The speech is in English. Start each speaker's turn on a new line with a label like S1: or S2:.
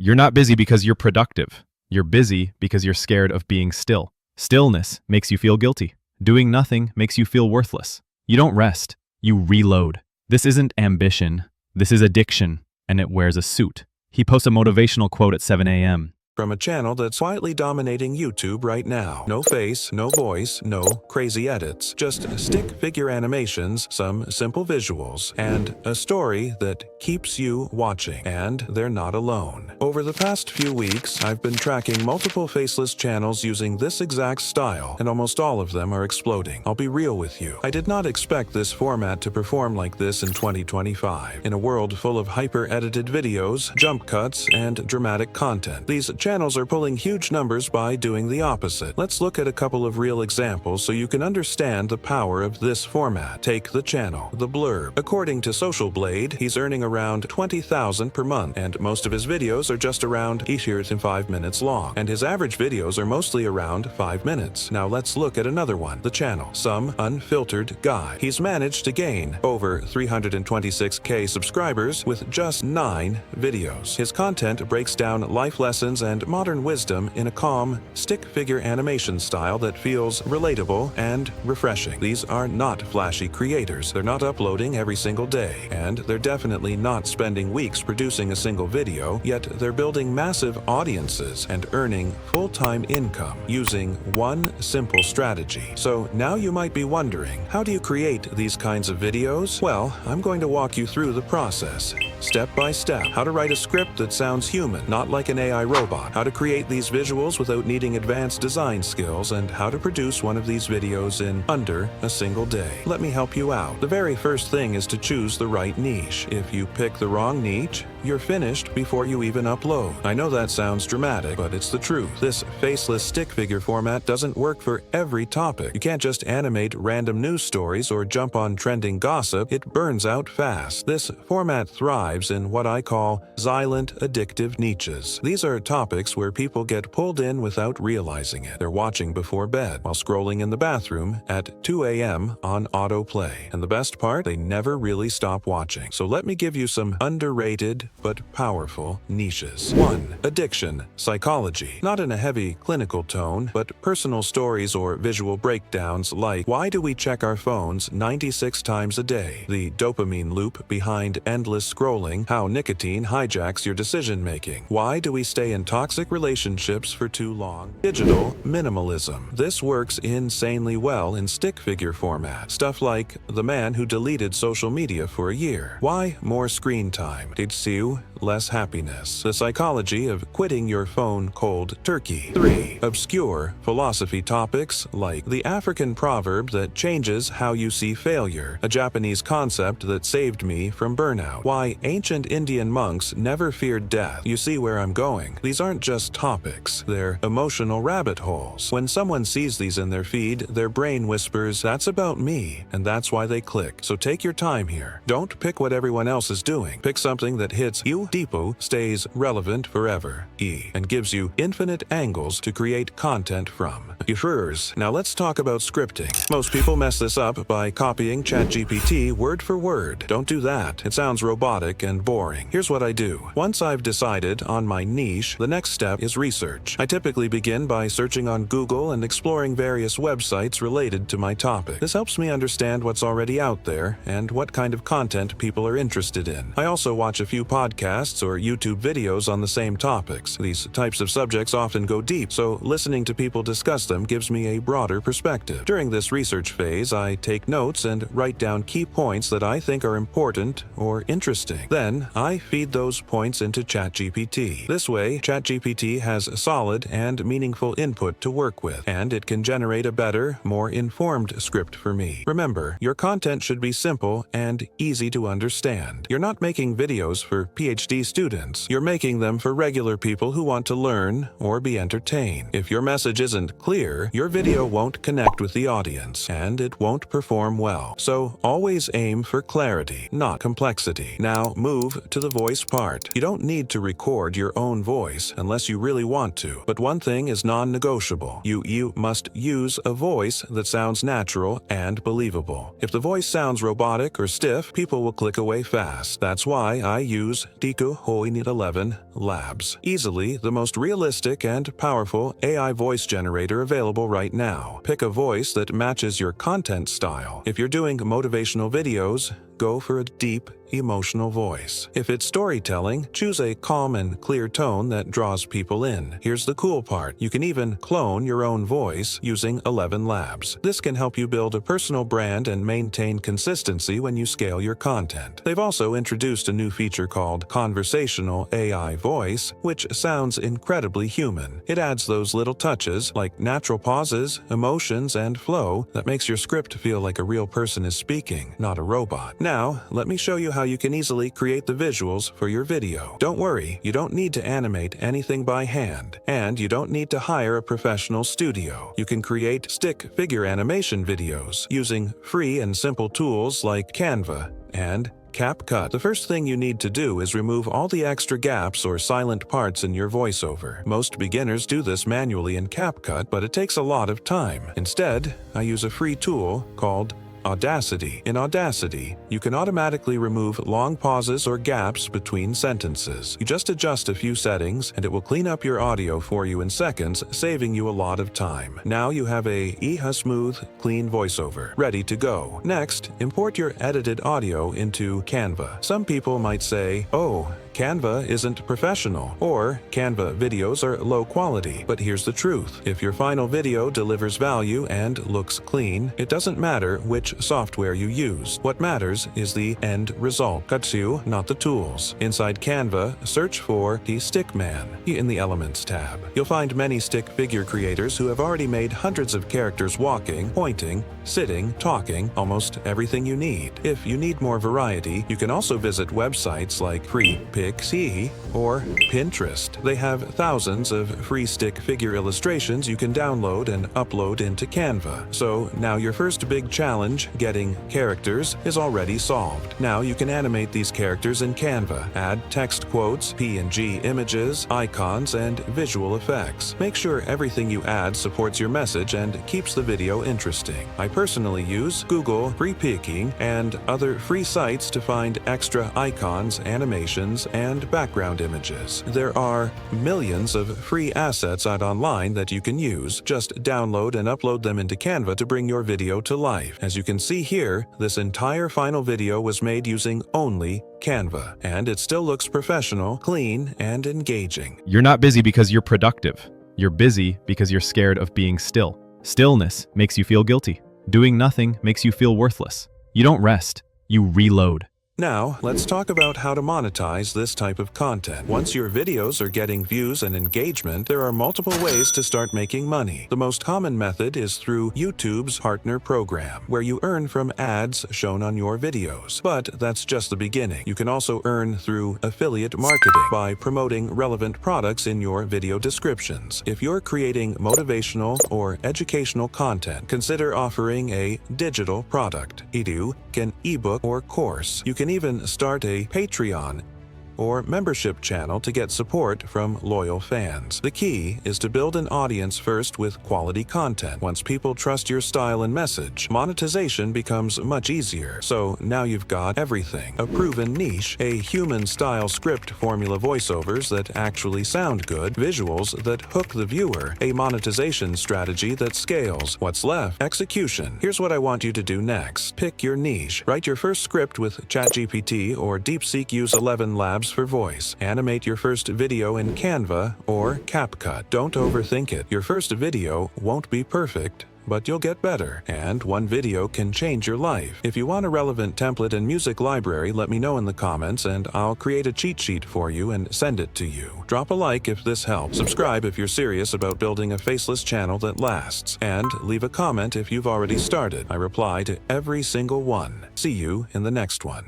S1: You're not busy because you're productive. You're busy because you're scared of being still. Stillness makes you feel guilty. Doing nothing makes you feel worthless. You don't rest. You reload. This isn't ambition. This is addiction, and it wears a suit. He posts a motivational quote at 7 a.m.
S2: From a channel that's quietly dominating YouTube right now. No face, no voice, no crazy edits. Just stick figure animations, some simple visuals, and a story that keeps you watching. And they're not alone. Over the past few weeks, I've been tracking multiple Faceless channels using this exact style, and almost all of them are exploding. I'll be real with you. I did not expect this format to perform like this in 2025. In a world full of hyper-edited videos, jump cuts, and dramatic content, these channels are pulling huge numbers by doing the opposite. Let's look at a couple of real examples so you can understand the power of this format. Take the channel, The Blurb. According to Social Blade, he's earning around 20,000 per month, and most of his videos are just around 5 minutes long, and his average videos are mostly around 5 minutes. Now let's look at another one, the channel, Some Unfiltered Guy. He's managed to gain over 326k subscribers with just 9 videos. His content breaks down life lessons and modern wisdom in a calm, stick figure animation style that feels relatable and refreshing. These are not flashy creators. They're not uploading every single day, and they're definitely not spending weeks producing a single video, yet they're building massive audiences and earning full-time income using one simple strategy. So now you might be wondering, how do you create these kinds of videos? Well, I'm going to walk you through the process, step by step. How to write a script that sounds human, not like an AI robot. How to create these visuals without needing advanced design skills, and how to produce one of these videos in under a single day. Let me help you out. The very first thing is to choose the right niche. If you pick the wrong niche, you're finished before you even upload. I know that sounds dramatic, but it's the truth. This faceless stick figure format doesn't work for every topic. You can't just animate random news stories or jump on trending gossip. It burns out fast. This format thrives in what I call silent addictive niches. These are topics where people get pulled in without realizing it. They're watching before bed, while scrolling in the bathroom at 2 a.m. on autoplay. And the best part, they never really stop watching. So let me give you some underrated but powerful niches. 1. Addiction psychology. Not in a heavy clinical tone, but personal stories or visual breakdowns like, why do we check our phones 96 times a day? The dopamine loop behind endless scrolling, how nicotine hijacks your decision making. Why do we stay in toxic relationships for too long? Digital minimalism. This works insanely well in stick figure format. Stuff like the man who deleted social media for a year. Why more screen time? Less happiness. The psychology of quitting your phone cold turkey. 3. Obscure philosophy topics like the African proverb that changes how you see failure, a Japanese concept that saved me from burnout. Why ancient Indian monks never feared death. You see where I'm going. These aren't just topics, they're emotional rabbit holes. When someone sees these in their feed, their brain whispers, that's about me, and that's why they click. So take your time here. Don't pick what everyone else is doing. Pick something that hits you deepo, stays relevant forever, and gives you infinite angles to create content from. Yours. Now let's talk about scripting. Most people mess this up by copying ChatGPT word for word. Don't do that. It sounds robotic and boring. Here's what I do. Once I've decided on my niche, the next step is research. I typically begin by searching on Google and exploring various websites related to my topic. This helps me understand what's already out there and what kind of content people are interested in. I also watch a few podcasts or YouTube videos on the same topics. These types of subjects often go deep, so listening to people discuss them gives me a broader perspective. During this research phase, I take notes and write down key points that I think are important or interesting. Then, I feed those points into ChatGPT. This way, ChatGPT has solid and meaningful input to work with, and it can generate a better, more informed script for me. Remember, your content should be simple and easy to understand. You're not making videos for PhD students. You're making them for regular people who want to learn or be entertained. If your message isn't clear, your video won't connect with the audience, and it won't perform well. So always aim for clarity, not complexity. Now move to the voice part. You don't need to record your own voice unless you really want to, but one thing is non-negotiable. You must use a voice that sounds natural and believable. If the voice sounds robotic or stiff, people will click away fast. That's why I use ONLY Labs. Easily the most realistic and powerful AI voice generator available right now. Pick a voice that matches your content style. If you're doing motivational videos, go for a deep, emotional voice. If it's storytelling, choose a calm and clear tone that draws people in. Here's the cool part. You can even clone your own voice using 11 Labs. This can help you build a personal brand and maintain consistency when you scale your content. They've also introduced a new feature called Conversational AI Voice, which sounds incredibly human. It adds those little touches like natural pauses, emotions, and flow that makes your script feel like a real person is speaking, not a robot. Now, let me show you how you can easily create the visuals for your video. Don't worry, you don't need to animate anything by hand, and you don't need to hire a professional studio. You can create stick figure animation videos using free and simple tools like Canva and CapCut. The first thing you need to do is remove all the extra gaps or silent parts in your voiceover. Most beginners do this manually in CapCut, but it takes a lot of time. Instead, I use a free tool called Audacity. In Audacity, you can automatically remove long pauses or gaps between sentences. You just adjust a few settings, and it will clean up your audio for you in seconds, saving you a lot of time. Now you have a smooth, clean voiceover, ready to go. Next, import your edited audio into Canva. Some people might say, "Oh, Canva isn't professional," or "Canva videos are low quality." But here's the truth. If your final video delivers value and looks clean, it doesn't matter which software you use. What matters is the end result. Katsu, not the tools. Inside Canva, search for the Stickman in the Elements tab. You'll find many stick figure creators who have already made hundreds of characters walking, pointing, sitting, talking, almost everything you need. If you need more variety, you can also visit websites like Pixie or Pinterest. They have thousands of free stick figure illustrations you can download and upload into Canva. So now your first big challenge, getting characters, is already solved. Now you can animate these characters in Canva, add text quotes, PNG images, icons, and visual effects. Make sure everything you add supports your message and keeps the video interesting. I personally use Google Free and other free sites to find extra icons, animations, and background images. There are millions of free assets out online that you can use. Just download and upload them into Canva to bring your video to life. As you can see here, this entire final video was made using only Canva, and it still looks professional, clean, and engaging.
S1: You're not busy because you're productive. You're busy because you're scared of being still. Stillness makes you feel guilty. Doing nothing makes you feel worthless. You don't rest, you reload.
S2: Now, let's talk about how to monetize this type of content. Once your videos are getting views and engagement, there are multiple ways to start making money. The most common method is through YouTube's partner program, where you earn from ads shown on your videos. But that's just the beginning. You can also earn through affiliate marketing by promoting relevant products in your video descriptions. If you're creating motivational or educational content, consider offering a digital product, an ebook or course. You can even start a Patreon or membership channel to get support from loyal fans. The key is to build an audience first with quality content. Once people trust your style and message, monetization becomes much easier. So now you've got everything: a proven niche, a human-style script formula voiceovers that actually sound good, visuals that hook the viewer, a monetization strategy that scales. What's left? Execution. Here's what I want you to do next. Pick your niche. Write your first script with ChatGPT or DeepSeek. Use 11 Labs for voice. Animate your first video in Canva or CapCut. Don't overthink it. Your first video won't be perfect, but you'll get better, and one video can change your life. If you want a relevant template and music library, let me know in the comments and I'll create a cheat sheet for you and send it to you. Drop a like if this helps. Subscribe if you're serious about building a faceless channel that lasts, and leave a comment if you've already started. I reply to every single one. See you in the next one.